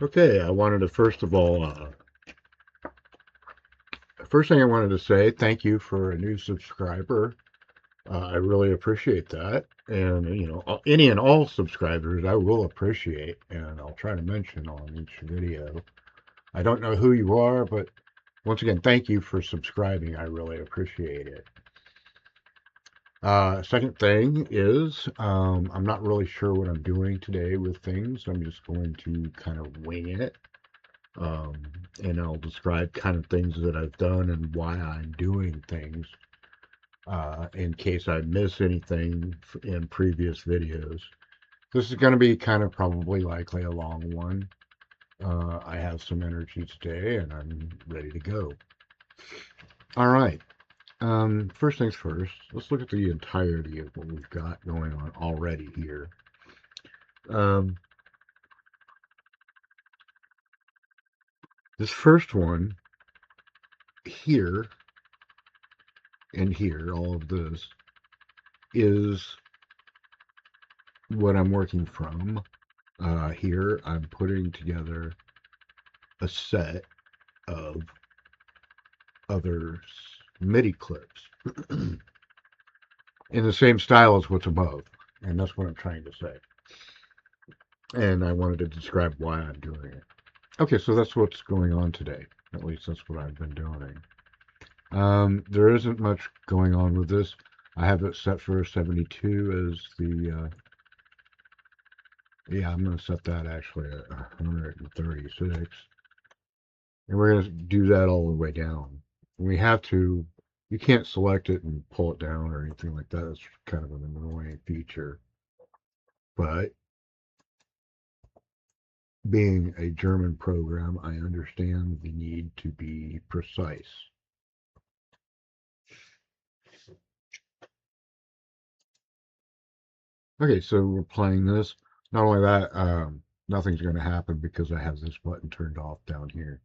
Okay, I wanted to first of all, first thing I wanted to say, thank you for a new subscriber. I really appreciate that. And, any and all subscribers I will appreciate, and I'll try to mention on each video. I don't know who you are, but once again, thank you for subscribing. I really appreciate it. Second thing is, I'm not really sure what I'm doing today with things. I'm just going to kind of wing it. Um, and I'll describe kind of things that I've done and why I'm doing things in case I miss anything in previous videos. This is going to be kind of probably likely a long one. I have some energy today and I'm ready to go. All right. First things first, let's look at the entirety of what we've got going on already here. Um, this first one here and here, all of this, is what I'm working from. Here, I'm putting together a set of other MIDI clips in the same style as what's above. And that's what I'm trying to say. And I wanted to describe why I'm doing it. Okay, so that's what's going on today. At least that's what I've been doing. There isn't much going on with this. I have it set for 72 as the, yeah, I'm going to set that actually at 136. And we're going to do that all the way down. We have to, you can't select it and pull it down or anything like that. It's kind of an annoying feature. But being a German program, I understand the need to be precise. Okay, so we're playing this. Not only that, nothing's going to happen because I have this button turned off down here.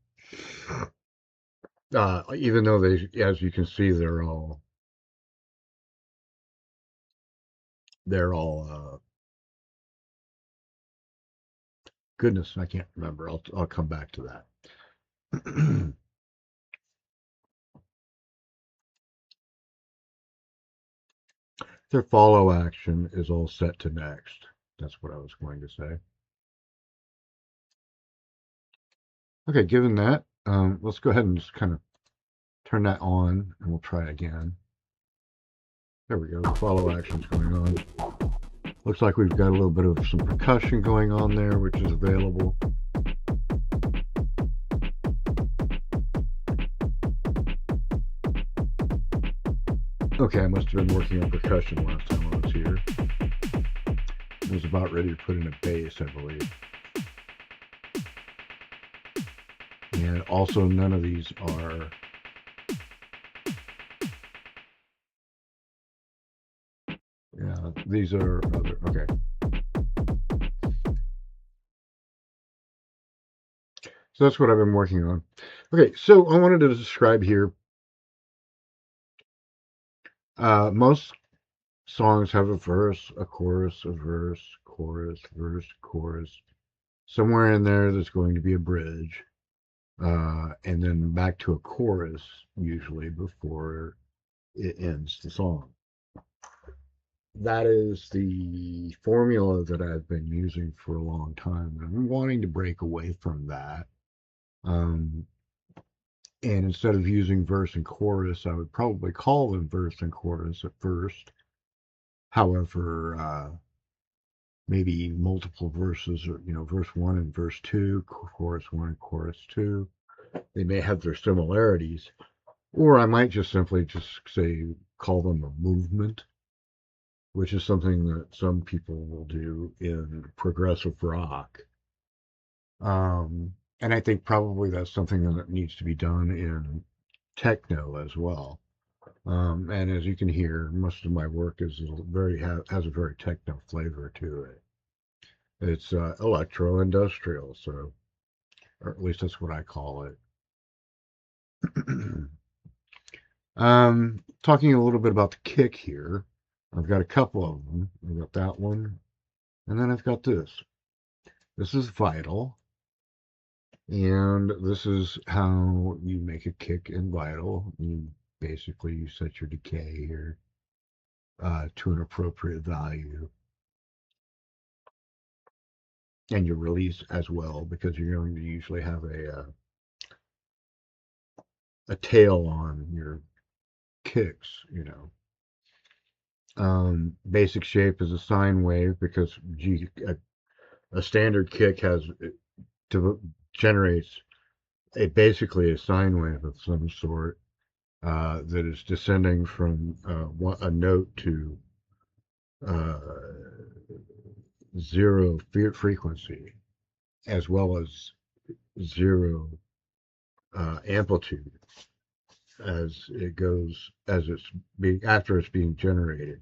Even though they, as you can see, they're all, goodness, I can't remember. I'll come back to that. Their follow action is all set to next. That's what I was going to say. Okay, given that, let's go ahead and just kind of turn that on and we'll try again. There we go, the follow action's going on. Looks like we've got a little bit of some percussion going on there, which is available. Okay, I must have been working on percussion last time I was here. I was about ready to put in a bass, I believe. And also none of these are these are other, okay. So that's what I've been working on. Okay, so I wanted to describe here, most songs have a verse, a chorus, chorus, verse, chorus. Somewhere in there, there's going to be a bridge, and then back to a chorus, usually before it ends the song. That is the formula that I've been using for a long time. I'm wanting to break away from that. And instead of using verse and chorus, I would probably call them verse and chorus at first. However, maybe multiple verses, or verse 1 and verse 2, chorus 1 and chorus 2. They may have their similarities, or I might just simply call them a movement, which is something that some people will do in progressive rock. And I think probably that's something that needs to be done in techno as well. And as you can hear, most of my work has a very techno flavor to it. It's electro industrial, so, or at least that's what I call it. Talking a little bit about the kick here. I've got a couple of them. I've got that one, and then I've got this. This is Vital. And this is how you make a kick in Vital. You set your decay here to an appropriate value, and your release as well, because you're going to usually have a tail on your kicks. Basic shape is a sine wave because a standard kick generates basically a sine wave of some sort that is descending from a note to uh, zero frequency as well as zero amplitude as it's being after it's being generated.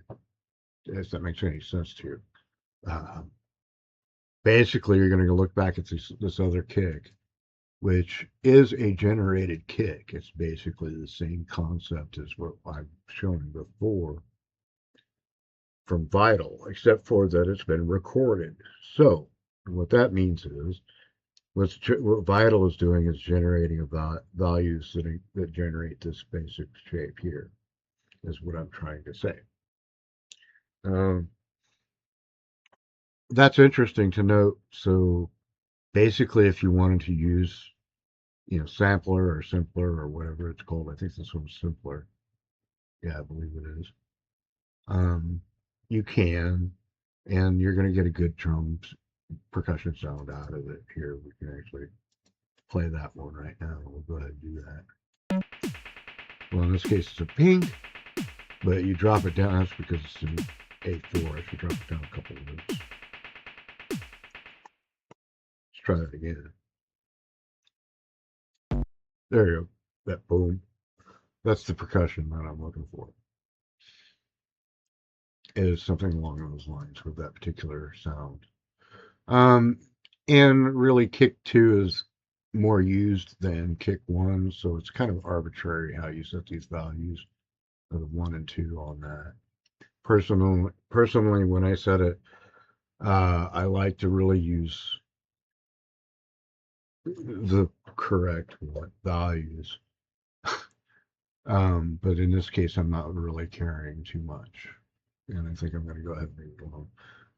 If that makes any sense to you. Uh, Basically, you're going to look back at this other kick, which is a generated kick. It's basically the same concept as what I've shown before from Vital, except for that it's been recorded. So, what that means is what Vital is doing is generating values that generate this basic shape here, is what I'm trying to say. Um, that's interesting to note. So, basically, if you wanted to use sampler or simpler or whatever it's called. I think this one's simpler. Yeah, I believe it is. Um, you can, and you're going to get a good drum percussion sound out of it here. We can actually play that one right now. We'll go ahead and do that. Well, in this case, it's a pink, but you drop it down. That's because it's an A4. I should drop it down a couple of notes. Let's try that again. There you go. That boom. That's the percussion that I'm looking for. It is something along those lines with that particular sound. Um, and really, kick two is more used than kick one, so it's kind of arbitrary how you set these values of one and two on that. Personally, when I set it, I like to really use the correct values. But in this case, I'm not really caring too much, and I think I'm going to go ahead and move along.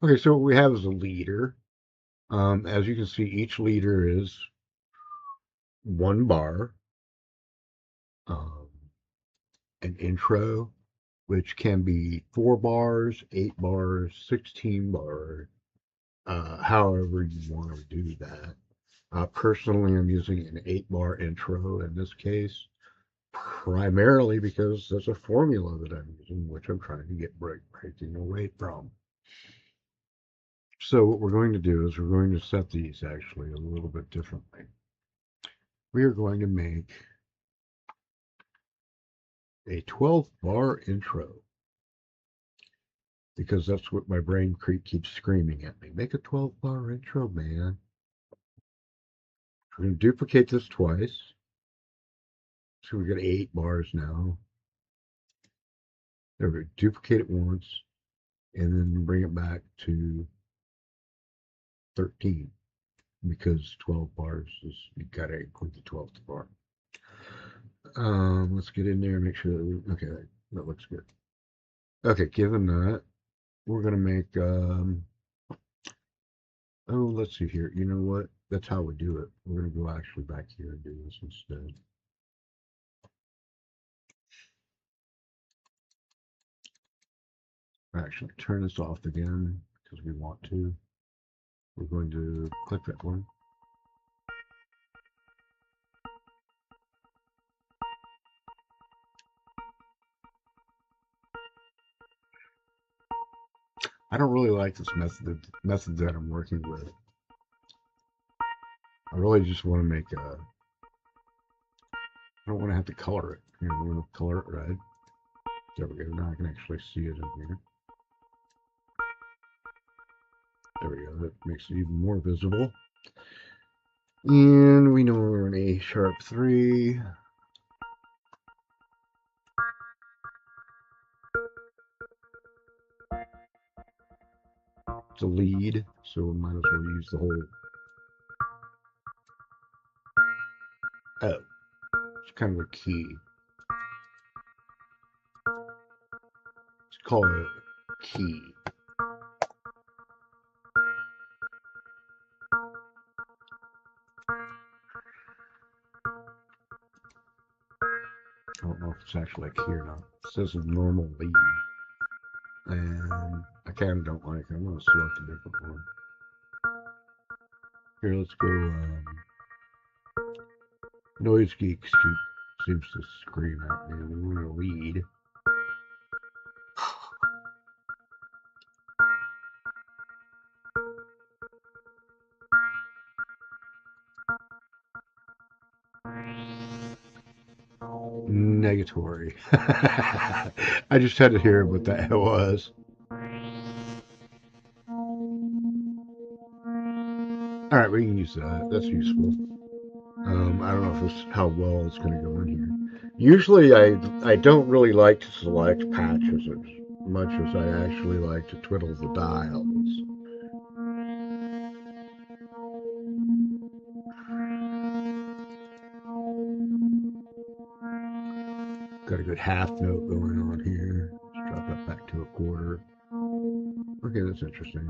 Okay, so what we have is a leader. As you can see, each leader is one bar, um, an intro, which can be 4 bars, 8 bars, 16 bars, however you want to do that. Personally, I'm using an 8 bar intro in this case, primarily because there's a formula that I'm using, which I'm trying to get breaking away from. So what we're going to do is we're going to set these actually a little bit differently. We are going to make a 12-bar intro because that's what my brain keeps screaming at me. Make a 12-bar intro, man. We're going to duplicate this twice. So we got 8 bars now. There we go. Duplicate it once and then bring it back to 13 because 12 bars is, you got to include the 12th bar. Let's get in there and make sure that okay, that looks good. Okay, given that, we're going to make, oh, let's see here. You know what? That's how we do it. We're going to go actually back here and do this instead. Actually, turn this off again because we want to. We're going to click that one. I don't really like this method that I'm working with. I really just want to make a. I don't want to have to color it. We're going to color it red. There we go. Now I can actually see it in here. There we go. That makes it even more visible. And we know we're in A#3. It's a lead, so we might as well use the whole Oh, it's kind of a key. It's called a key. I don't know if it's actually a key or not. It says a normal lead. And I kind of don't like it. I'm going to select a different one. Here, let's go. Noise Geek seems to scream at me. We want to lead. Negatory. I just had to hear what that was. Alright, we can use that. That's useful. I don't know if it's how well it's going to go in here. Usually I don't really like to select patches as much as I actually like to twiddle the dials. Got a good half note going on here. Let's drop that back to a quarter. Okay, that's interesting.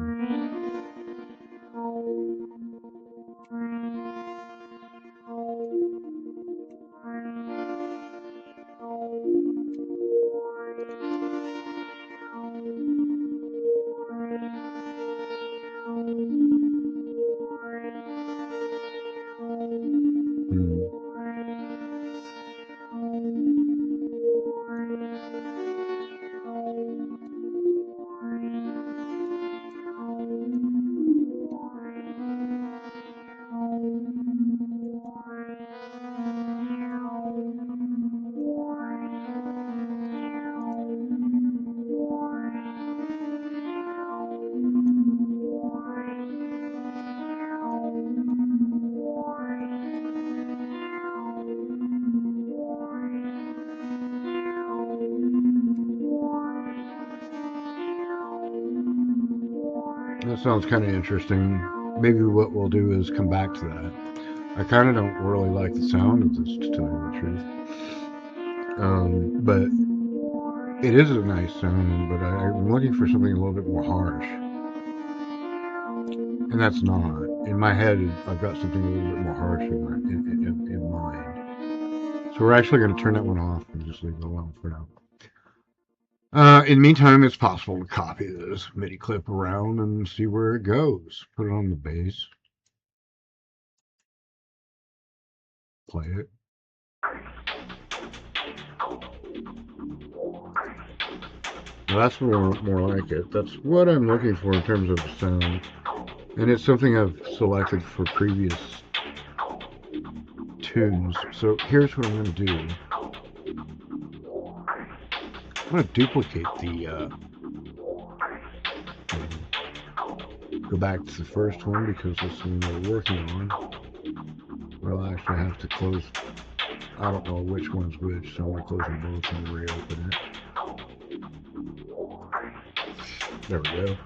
That sounds kind of interesting. Maybe what we'll do is come back to that. I kind of don't really like the sound of this, to tell you the truth. But it is a nice sound, but I'm looking for something a little bit more harsh. And that's not. In my head, I've got something a little bit more harsh in mind. So we're actually going to turn that one off and just leave it alone for now. In the meantime, it's possible to copy this MIDI clip around and see where it goes. Put it on the bass. Play it. Well, that's more like it. That's what I'm looking for in terms of the sound. And it's something I've selected for previous tunes. So here's what I'm going to do. I'm going to duplicate the go back to the first one because this is the one we're working on. Well, I actually have to close. I don't know which one's which, so I'm going to close them both and reopen it. There we go.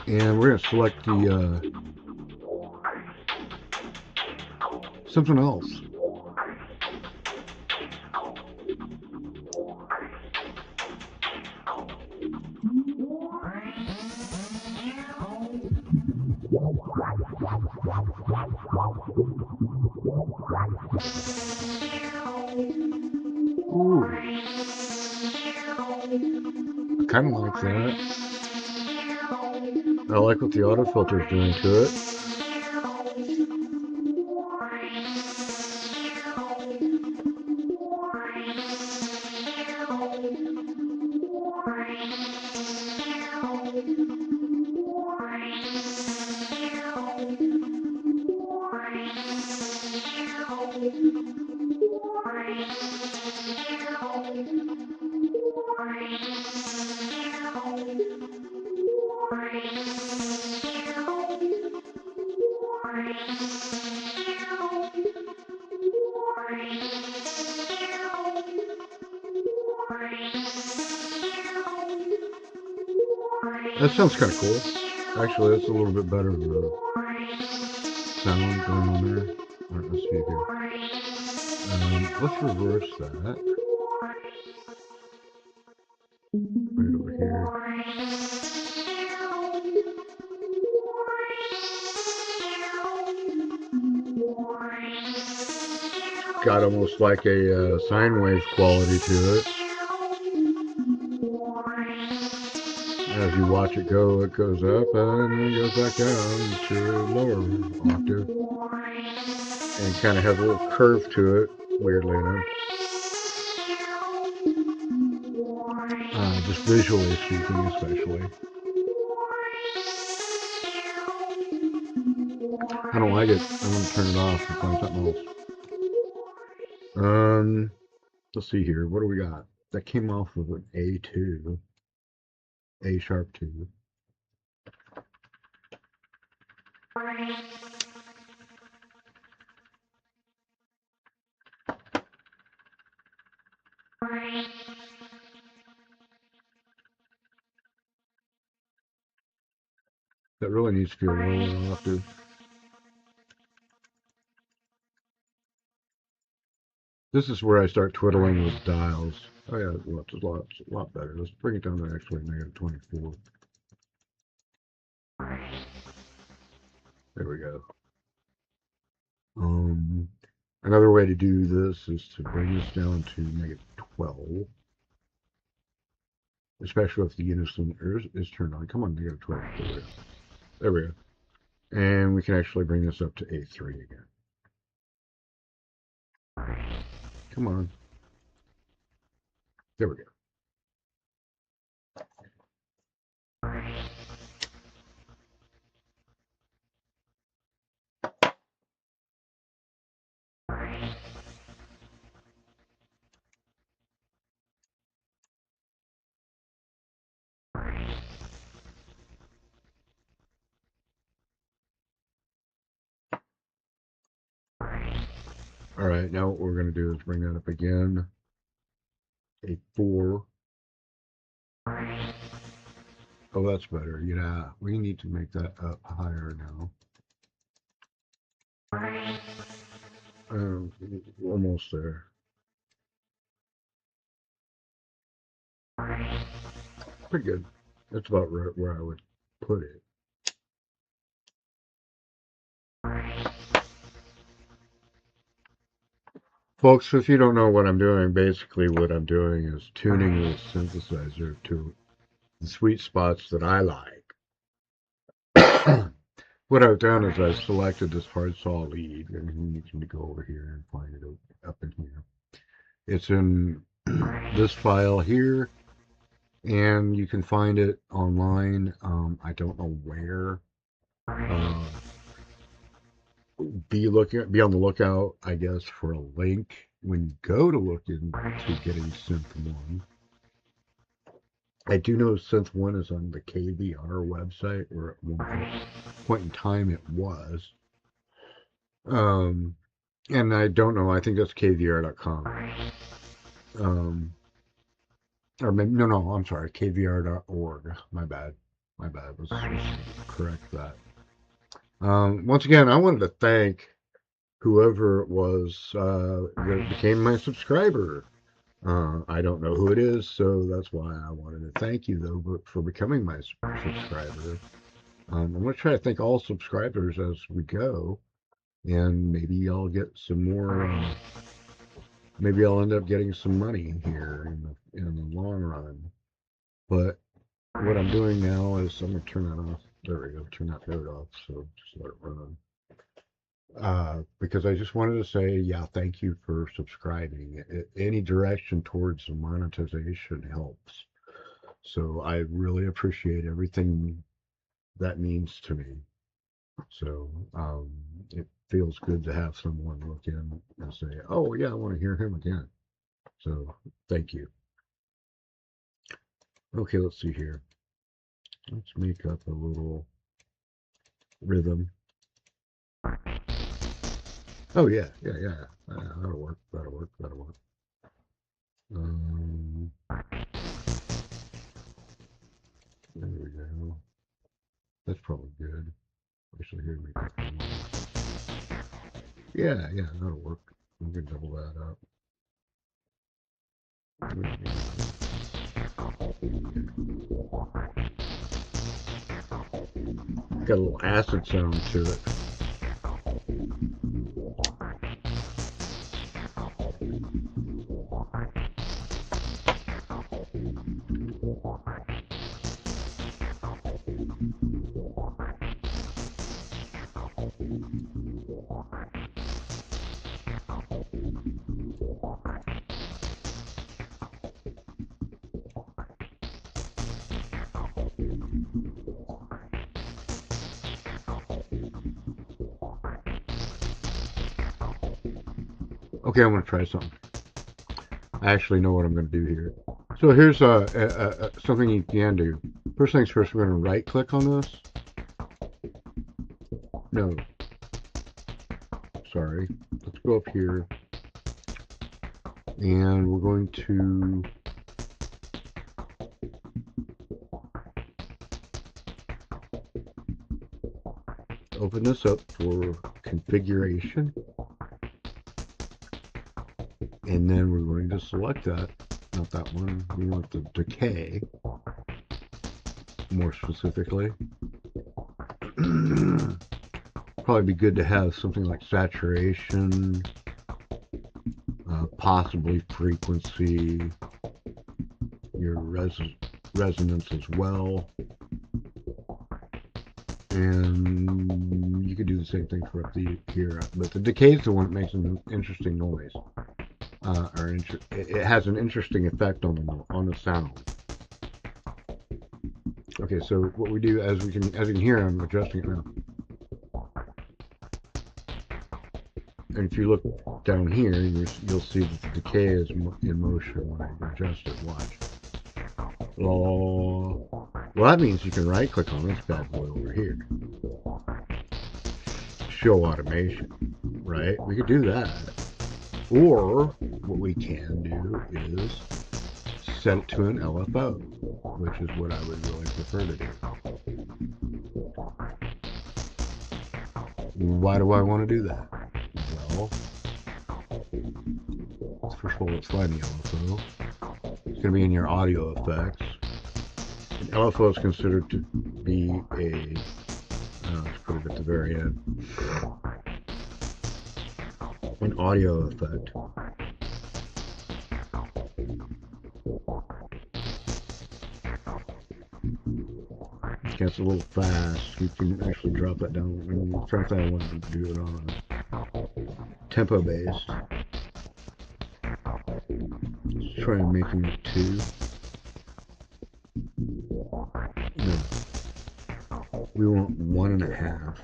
And we're going to select the something else. Ooh. I kind of like that. I like what the auto filter is doing to it. That sounds kind of cool. Actually, that's a little bit better than the sound going on there. let's reverse that right over here. Got almost like a sine wave quality to it. As you watch it go, it goes up and then it goes back down to a lower octave. And kind of has a little curve to it, weirdly enough. Just visually speaking, especially. I don't like it. I'm going to turn it off and find something else. Let's see here. What do we got? That came off of an A2, A sharp 2. That really needs to be a lower octave. This is where I start twiddling with dials. Oh yeah, well, it's a lot better. Let's bring it down to actually -24. There we go. Another way to do this is to bring this down to -12, especially if the unison is turned on. Come on, -12. There we go. There we go. And we can actually bring this up to A3 again. Come on. There we go. All right, now what we're going to do is bring that up again. A4. Oh, that's better. Yeah, we need to make that up higher now. Almost there. Pretty good. That's about right where I would put it. Folks, if you don't know what I'm doing, basically what I'm doing is tuning the synthesizer to the sweet spots that I like. What I've done is I've selected this hard saw lead, and you can go over here and find it up in here. It's in this file here, and you can find it online. I don't know where. Be on the lookout, I guess, for a link when you go to look into getting Synth One. I do know Synth One is on the KVR website, or at one point in time it was. And I don't know. I think that's kvr.com. Or maybe, no, I'm sorry, kvr.org. My bad. Let's correct that. Once again, I wanted to thank whoever it was that became my subscriber. I don't know who it is, so that's why I wanted to thank you, though, for becoming my subscriber. I'm going to try to thank all subscribers as we go, and maybe I'll get some more. Maybe I'll end up getting some money here in the long run. But what I'm doing now is I'm going to turn that off. There we go. Turn that mode off. So just let it run. Because I just wanted to say, yeah, thank you for subscribing. Any direction towards monetization helps. So I really appreciate everything that means to me. So it feels good to have someone look in and say, oh, yeah, I want to hear him again. So thank you. Okay, let's see here. Let's make up a little rhythm. Oh, yeah. That'll work. There we go. That's probably good. Actually, here, make that. Yeah, that'll work. We can double that up. Got a little acid sound to it. Okay, I'm going to try something. I actually know what I'm going to do here. So here's something you can do. First things first, we're going to right click on this. No. Sorry. Let's go up here. And we're going to open this up for configuration. And then we're going to select that, not that one, we want the decay, more specifically. Probably be good to have something like saturation, possibly frequency, your resonance as well. And you could do the same thing for up here, but the decay is the one that makes an interesting noise. It has an interesting effect on the sound. Okay, so what we do, as you can hear, I'm adjusting it now. And if you look down here, you'll see that the decay is in motion when I adjust it. Watch. Well, that means you can right click on this bad boy over here. Show automation, right? We could do that. Or what we can do is set it to an LFO, which is what I would really prefer to do. Why do I want to do that? Well, first of all, let's find the LFO. It's going to be in your audio effects. And LFO is considered to be a, let's put it at the very end, an audio effect. It's a little fast. You can actually drop that down. In fact, I wanted to do it on tempo based. Let's try making it 2. No. We want 1.5.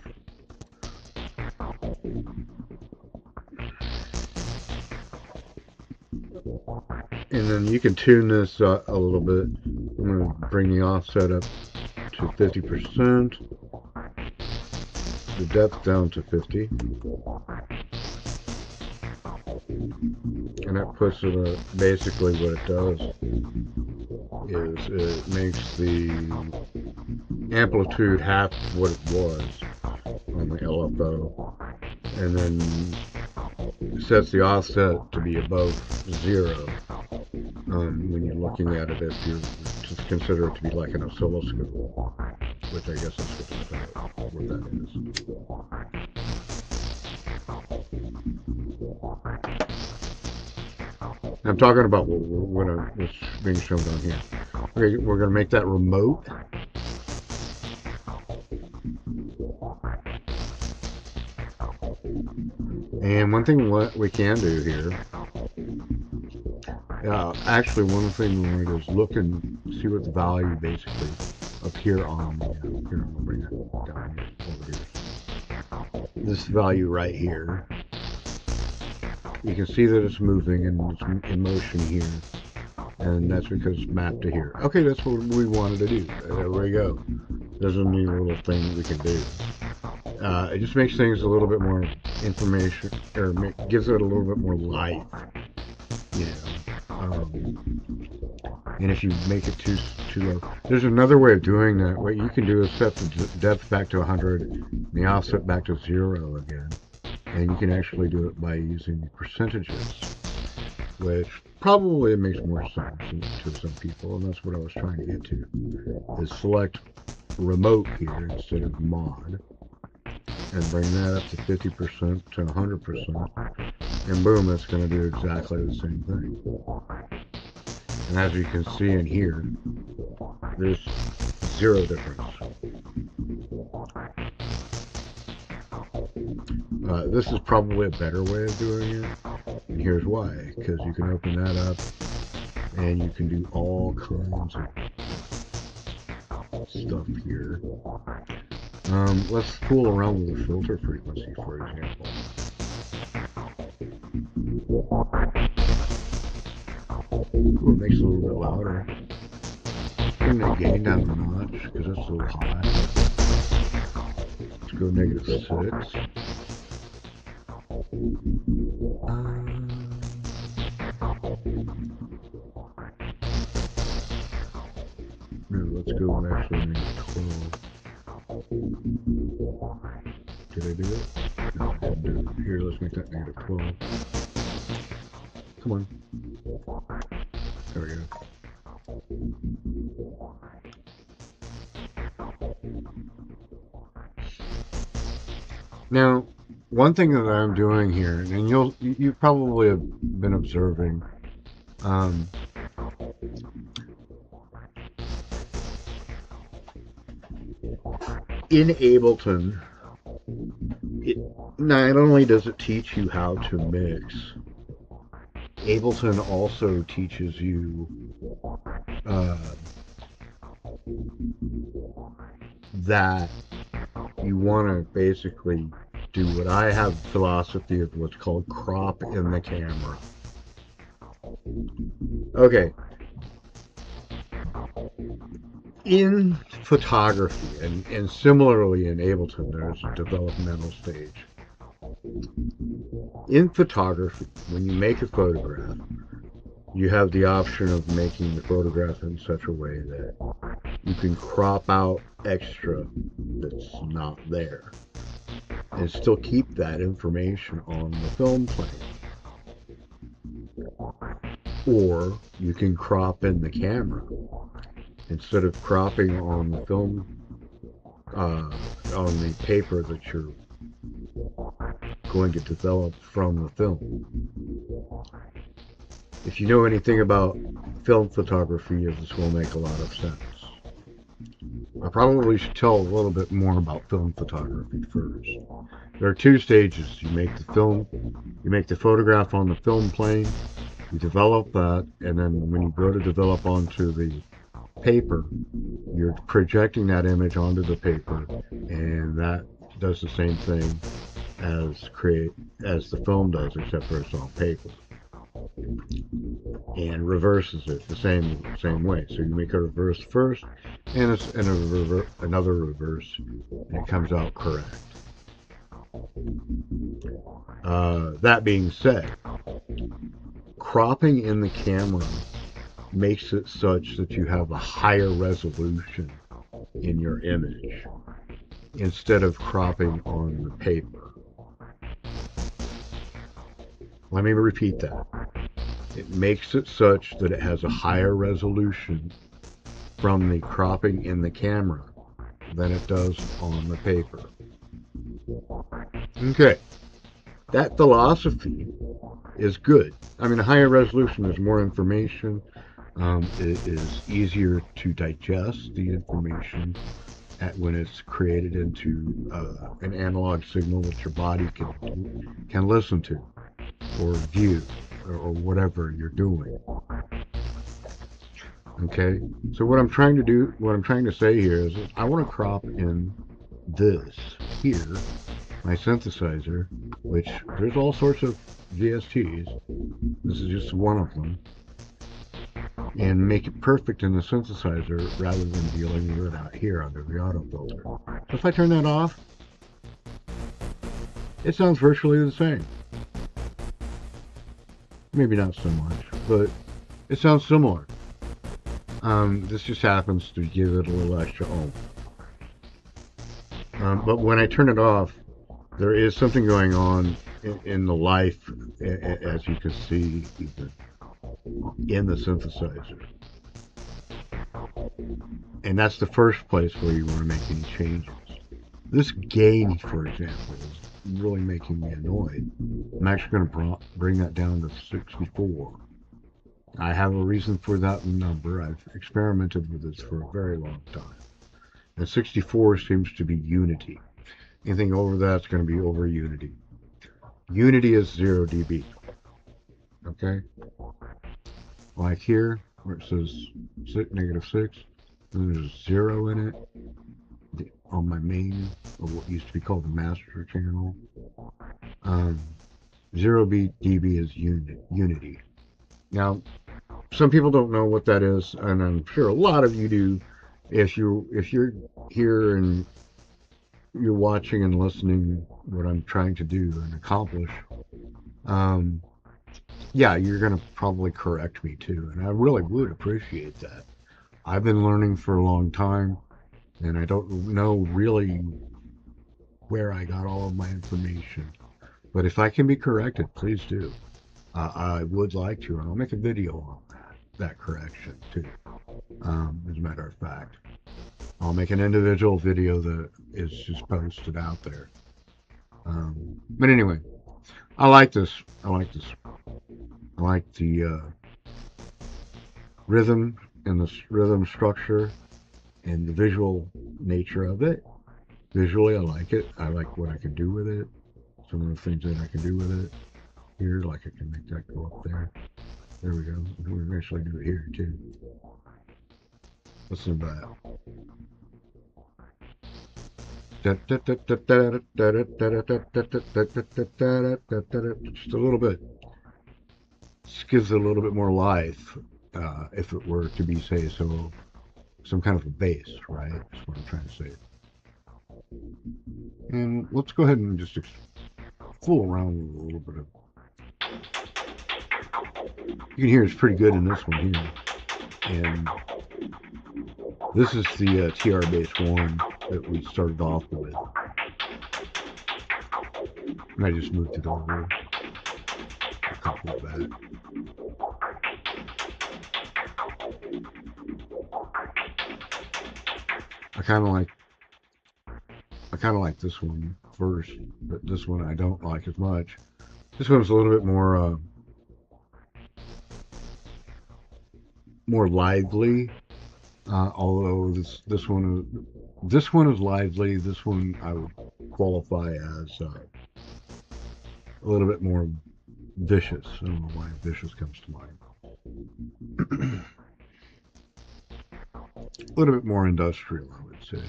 And then you can tune this a little bit. I'm going to bring the offset up to 50%, the depth down to 50, and that puts it basically what it does is it makes the amplitude half what it was on the LFO, and then sets the offset to be above 0 when you're looking at it, if you consider it to be like an oscilloscope, which I guess that's what that is. I'm talking about what's being shown on here. Okay, we're going to make that remote. And one thing what we can do here, actually one thing we want to do is look and see what the value basically up here on the, here, I'll bring it down here, over here. This value right here, you can see that it's moving and it's in motion here, and that's because it's mapped to here. Okay, that's what we wanted to do. There we go. There's a neat little thing that we can do. It just makes things a little bit more information, or gives it a little bit more life, you know. And if you make it too low, there's another way of doing that. What you can do is set the depth back to 100, and the offset back to 0 again, and you can actually do it by using percentages. which probably makes more sense to some people, and that's what I was trying to get to, is select remote here instead of mod, and bring that up to 50% to 100%, and boom, it's going to do exactly the same thing. And as you can see in here, there's zero difference. This is probably a better way of doing it, and here's why. Because you can open that up, and you can do all kinds of stuff here. Let's fool around with the filter frequency, for example. Ooh, it makes it a little bit louder. Bring that gain down a notch, because that's a little high. Let's go -6. Let's go actually -12. Did I do it? No, I didn't do it. Here, let's make that -12. Come on. There we go. Now, one thing that I'm doing here, and you probably have been observing, in Ableton, not only does it teach you how to mix, Ableton also teaches you that you want to basically do what I have philosophy of what's called crop in the camera. Okay. In photography, and similarly in Ableton, there's a developmental stage. In photography, when you make a photograph, you have the option of making the photograph in such a way that you can crop out extra that's not there and still keep that information on the film plane. Or you can crop in the camera. Instead of cropping on the film, on the paper that you're going to develop from the film. If you know anything about film photography, this will make a lot of sense. I probably should tell a little bit more about film photography first. There are two stages. You make the photograph on the film plane, you develop that, and then when you go to develop onto the paper, you're projecting that image onto the paper, and that does the same thing as the film does, except for it's on paper, and reverses it the same way. So you make a reverse first, and another reverse, and it comes out correct. That being said, cropping in the camera makes it such that you have a higher resolution in your image instead of cropping on the paper. Let me repeat that. It makes it such that it has a higher resolution from the cropping in the camera than it does on the paper. Okay. That philosophy is good. I mean, a higher resolution is more information. It is easier to digest the information when it's created into an analog signal that your body can listen to or view or whatever you're doing. Okay, so what I'm trying to say here is I want to crop in this here, my synthesizer, which there's all sorts of VSTs. This is just one of them. And make it perfect in the synthesizer rather than dealing with it out here under the auto filter. So if I turn that off, it sounds virtually the same. Maybe not so much, but it sounds similar. This just happens to give it a little extra oomph. But when I turn it off, there is something going on in the life, as you can see. in the synthesizer. And that's the first place where you want to make any changes. This gain, for example, is really making me annoyed. I'm actually going to bring that down to 64. I have a reason for that number. I've experimented with this for a very long time. And 64 seems to be unity. Anything over that's going to be over unity. Unity is 0 dB. Okay? Like here, where it says -6, and there's 0 in it on my main, or what used to be called the master channel. 0 dB is unity. Now, some people don't know what that is, and I'm sure a lot of you do. If you're here and you're watching and listening what I'm trying to do and accomplish, yeah, you're going to probably correct me too, and I really would appreciate that. I've been learning for a long time, and I don't know really where I got all of my information. But if I can be corrected, please do. I would like to, and I'll make a video on that correction too. As a matter of fact, I'll make an individual video that is just posted out there. But anyway, I like this. I like the rhythm and the rhythm structure and the visual nature of it. Visually, I like it. I like what I can do with it. Some of the things that I can do with it. Here, like I can make that go up there. There we go. We can actually do it here too. Listen to that. Just a little bit. This gives it a little bit more life, if it were to be, say, so some kind of a bass, right? That's what I'm trying to say. And let's go ahead and just fool around with a little bit of. You can hear it's pretty good in this one here. And this is the TR Bass 1 that we started off with. And I just moved it over a couple of that. I kind of like this one first, but this one I don't like as much. This one's a little bit more lively. Although this one is lively. This one I would qualify as a little bit more vicious. I don't know why vicious comes to mind. A little bit more industrial, I would say.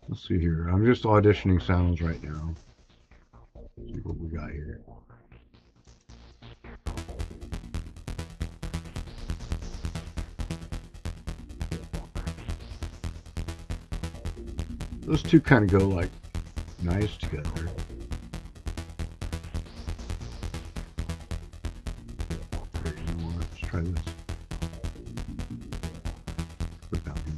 Let's see here. I'm just auditioning sounds right now. Let's see what we got here. Those two kind of go like nice together. Okay, you know what? Let's try this. Put it down here.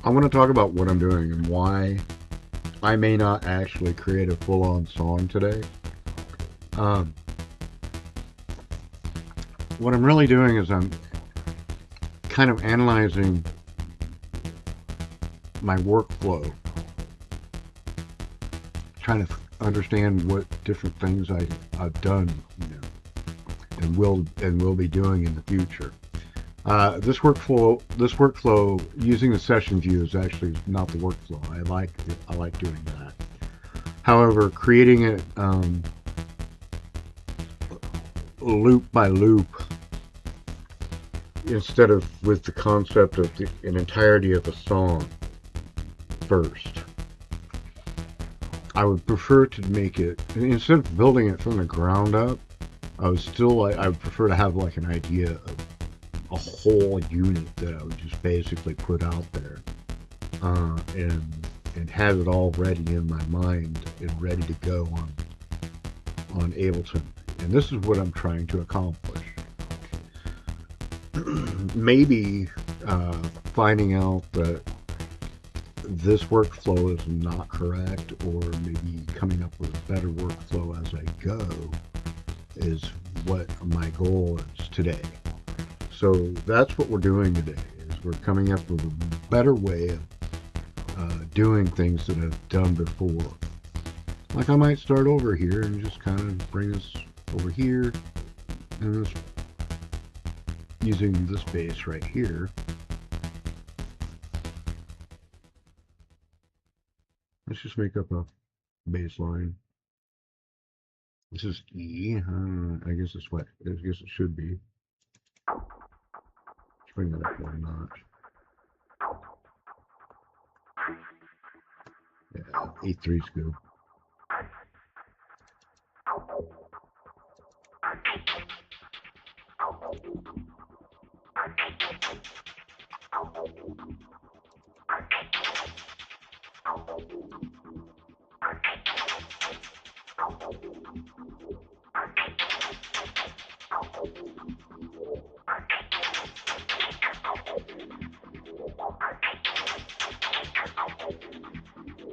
I want to talk about what I'm doing and why I may not actually create a full-on song today. What I'm really doing is I'm kind of analyzing my workflow, trying to understand what different things I've done, and will be doing in the future. This workflow using the session view is actually not the workflow. I like doing that. However, creating it loop by loop instead of with the concept of an entirety of a song first, I would prefer to make it, instead of building it from the ground up, I would prefer to have like an idea of a whole unit that I would just basically put out there, and have it all ready in my mind and ready to go on Ableton. And this is what I'm trying to accomplish. maybe finding out that this workflow is not correct, or maybe coming up with a better workflow as I go is what my goal is today. So that's what we're doing today, is we're coming up with a better way of doing things that I've done before. Like I might start over here and just kind of bring us over here, and this, using this bass right here. Let's just make up a bass line. This is E. I guess it's what. I guess it should be. Let's bring that up one notch. Yeah, E3 is good.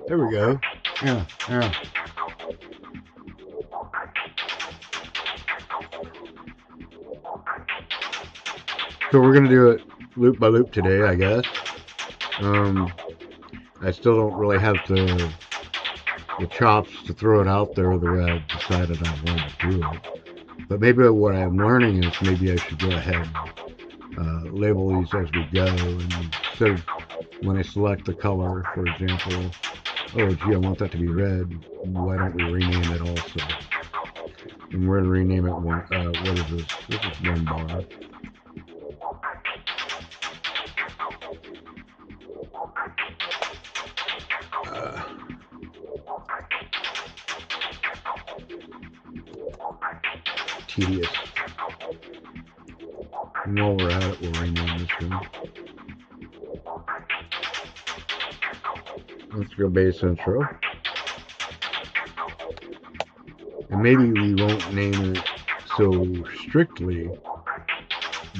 There we go. Yeah. So we're gonna do it loop by loop today, I guess. I still don't really have the chops to throw it out there the way I decided I wanted to do it. But maybe what I'm learning is maybe I should go ahead and label these as we go, and instead of when I select the color, for example, oh gee, I want that to be red, why don't we rename it also? And we're going to rename it one, what is this? This is one bar. Tedious. And while we're at it, we'll rename this one. Let's go bass intro. And maybe we won't name it so strictly,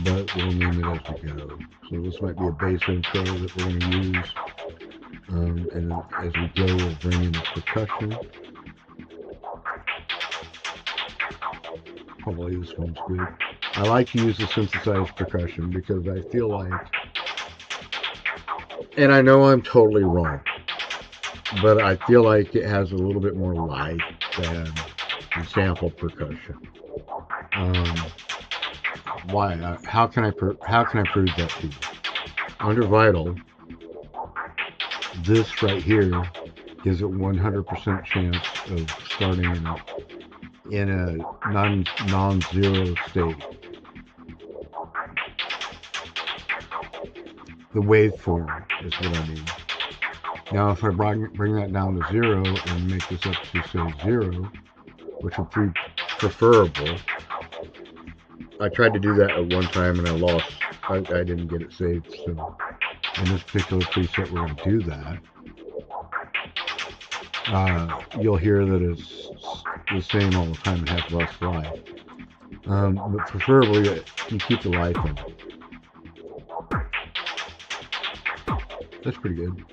but we'll name it as we go. So this might be a bass intro that we're going to use. And as we go, we'll bring in the percussion. Hopefully this one's good. I like to use the synthesized percussion because I feel like, and I know I'm totally wrong, but I feel like it has a little bit more life than the sample percussion. Why? How can I prove that to you? Under Vital, this right here gives it 100% chance of starting in a non-zero state. The waveform is what I mean. Now if I bring that down to 0 and make this up to say 0, which would be preferable. I tried to do that at one time and I lost. I didn't get it saved, so in this particular preset we're going to do that. You'll hear that it's the same all the time and has less life. But preferably you keep the life in it. That's pretty good.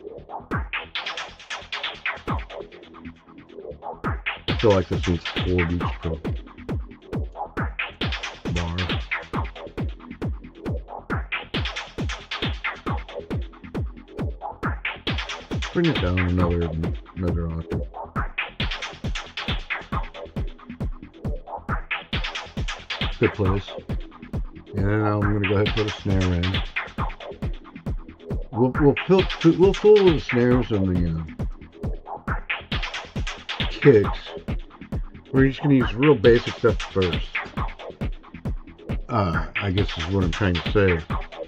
I feel like this needs 4 beats per bar. Bring it down another octave. Good place. And now I'm going to go ahead and put a snare in. We'll fill the snares and the kicks. We're just going to use real basic stuff first. I guess is what I'm trying to say.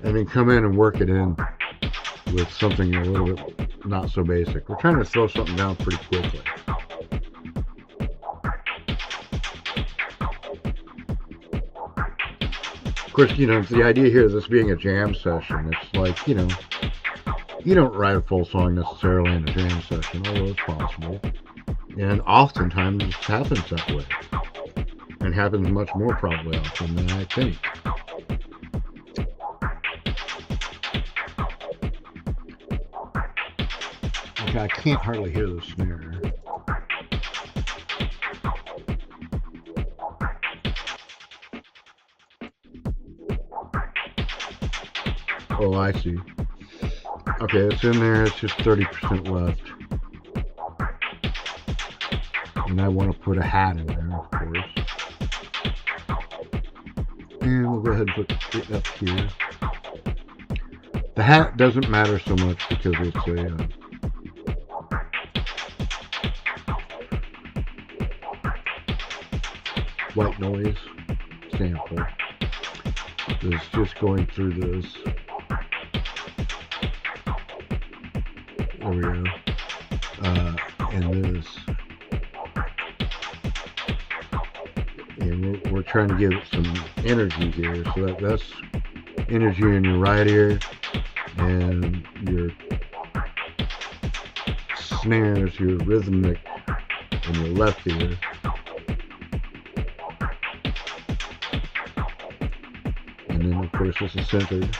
And then come in and work it in with something a little bit not so basic. We're trying to throw something down pretty quickly. Of course, the idea here is this being a jam session. It's like, you don't write a full song necessarily in a jam session, although it's possible. And oftentimes it happens that way. And happens much more probably often than I think. I can't hardly hear the snare. Oh, I see. Okay, it's in there. It's just 30% left. And I want to put a hat in there, of course. And we'll go ahead and put it up here. The hat doesn't matter so much because it's a white noise sample. It's just going through this. There we go. And this. And we're trying to give it some energy here. So that's energy in your right ear, and your snares, your rhythmic in your left ear. And then of course this is centered.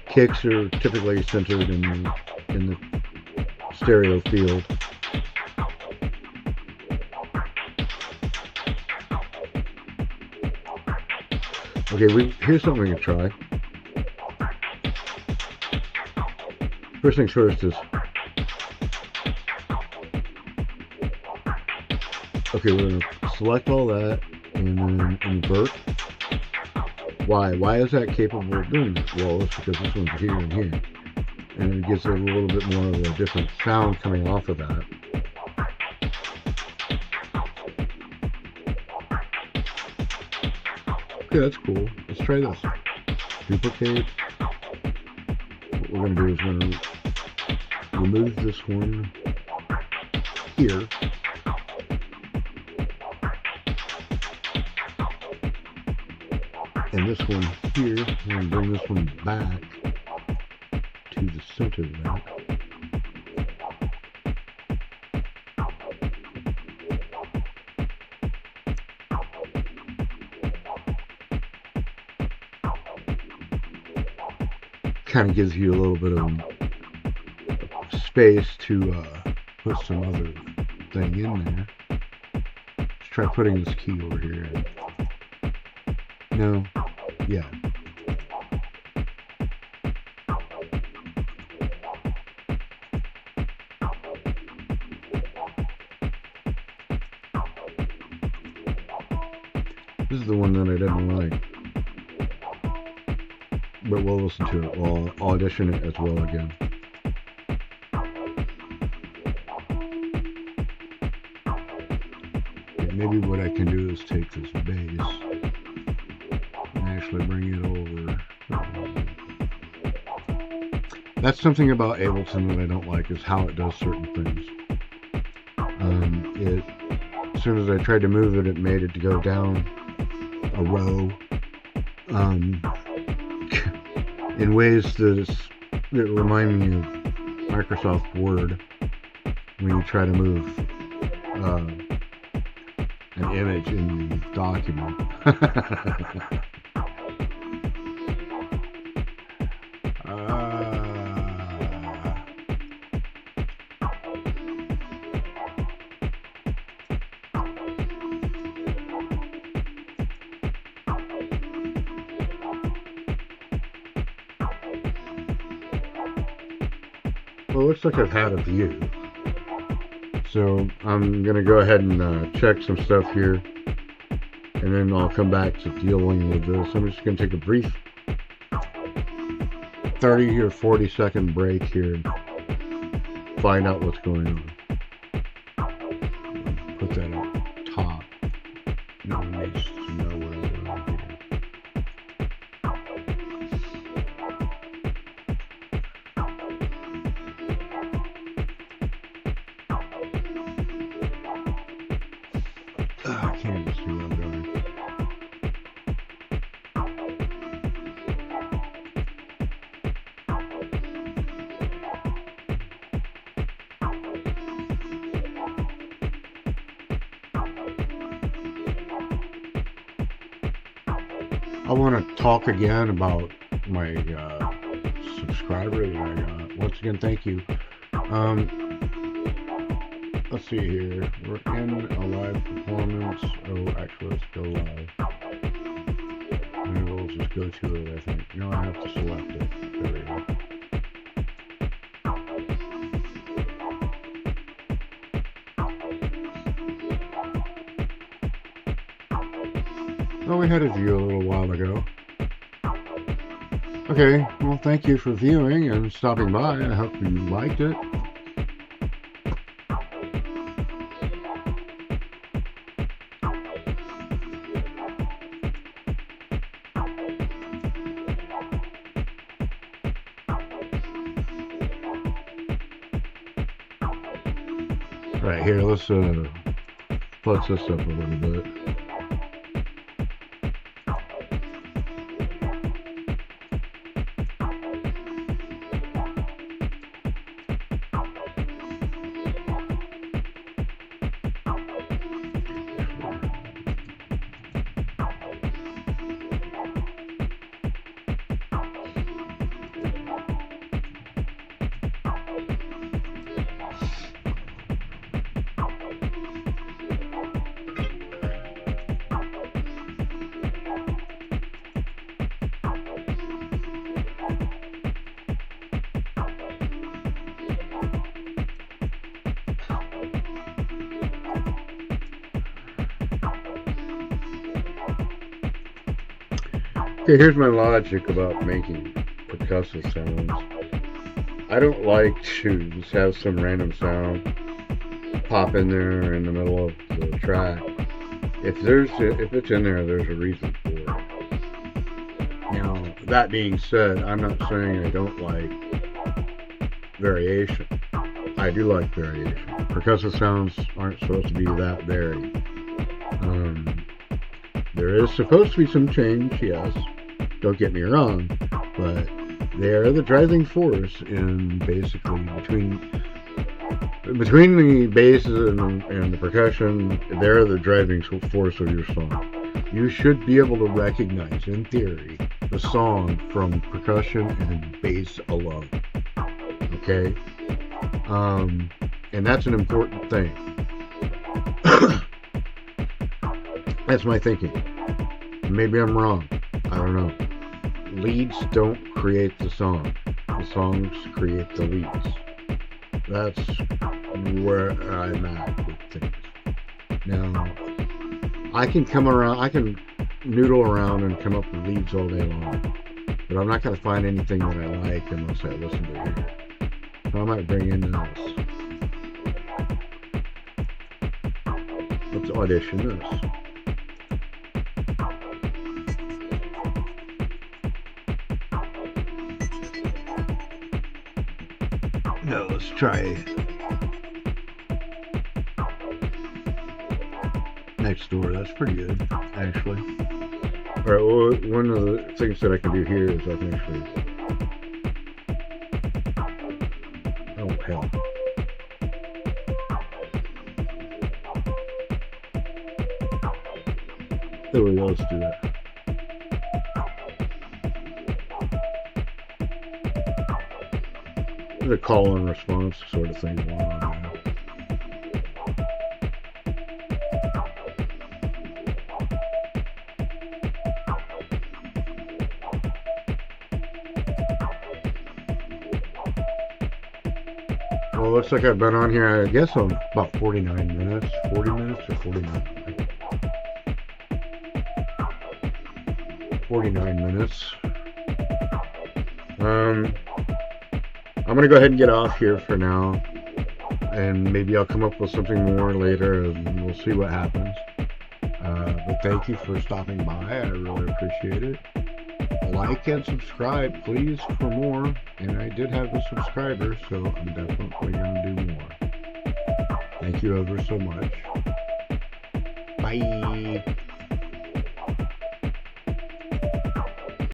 Kicks are typically centered in the stereo field. Okay, here's something we can try. First things first is, okay, we're going to select all that and then invert. Why? Why is that capable of doing that? Well, it's because this one's here and here. And it gives it a little bit more of a different sound coming off of that. Okay, that's cool. Let's try this. Duplicate. What we're going to do is we're going to remove this one here. And this one here, we're going to bring this one back to the center of that. Kind of gives you a little bit of space to put some other thing in there. Let's try putting this key over here. No, yeah. This is the one that I didn't like. But we'll listen to it. We'll audition it as well again. Okay, maybe what I can do is take this bass and actually bring it over. That's something about Ableton that I don't like, is how it does certain things. As soon as I tried to move it, it made it to go down a row. In ways that remind me of Microsoft Word when you try to move an image in the document. Well, it looks like I've had a view. So I'm going to go ahead and check some stuff here. And then I'll come back to dealing with this. I'm just going to take a brief 30 or 40 second break here and find out what's going on. Put that up top. No one needs to know what I'm doing here. I can't even see what I'm doing. I want to talk again about my subscriber that I got. once again, thank you. Let's see here. We're in a live performance. Oh, actually, let's go live. Maybe we'll just go to it, I think. No, I have to select it. There we go. Oh, we had a view a little while ago. Okay, well, thank you for viewing and stopping by. I hope you liked it. Right here, let's flex this up a little bit. Okay, here's my logic about making percussive sounds. I don't like to just have some random sound pop in there in the middle of the track. If it's in there, there's a reason for it. Now, that being said, I'm not saying I don't like variation. I do like variation. Percussive sounds aren't supposed to be that varied. There is supposed to be some change, yes. Don't get me wrong, but they are the driving force in basically between the bass and the percussion. They're the driving force of your song. You should be able to recognize, in theory, the song from percussion and bass alone. Okay? And that's an important thing. That's my thinking. Maybe I'm wrong. I don't know. Leads don't create the song. The songs create the leads. That's where I'm at with things. Now, I can noodle around and come up with leads all day long. But I'm not going to find anything that I like unless I listen to it. So I might bring in this. Let's audition this. No, let's try Next Door. That's pretty good, actually. Alright, well, one of the things that I can do here is I can actually... Oh, hell. There we go, let's do that. There's a call and response sort of thing going on now. Well, looks like I've been on here, I guess, on about 49 minutes. 40 minutes or 49? 49 minutes. I'm going to go ahead and get off here for now, and maybe I'll come up with something more later, and we'll see what happens. But thank you for stopping by. I really appreciate it. Like and subscribe, please, for more. And I did have a subscriber, so I'm definitely going to do more. Thank you ever so much. Bye.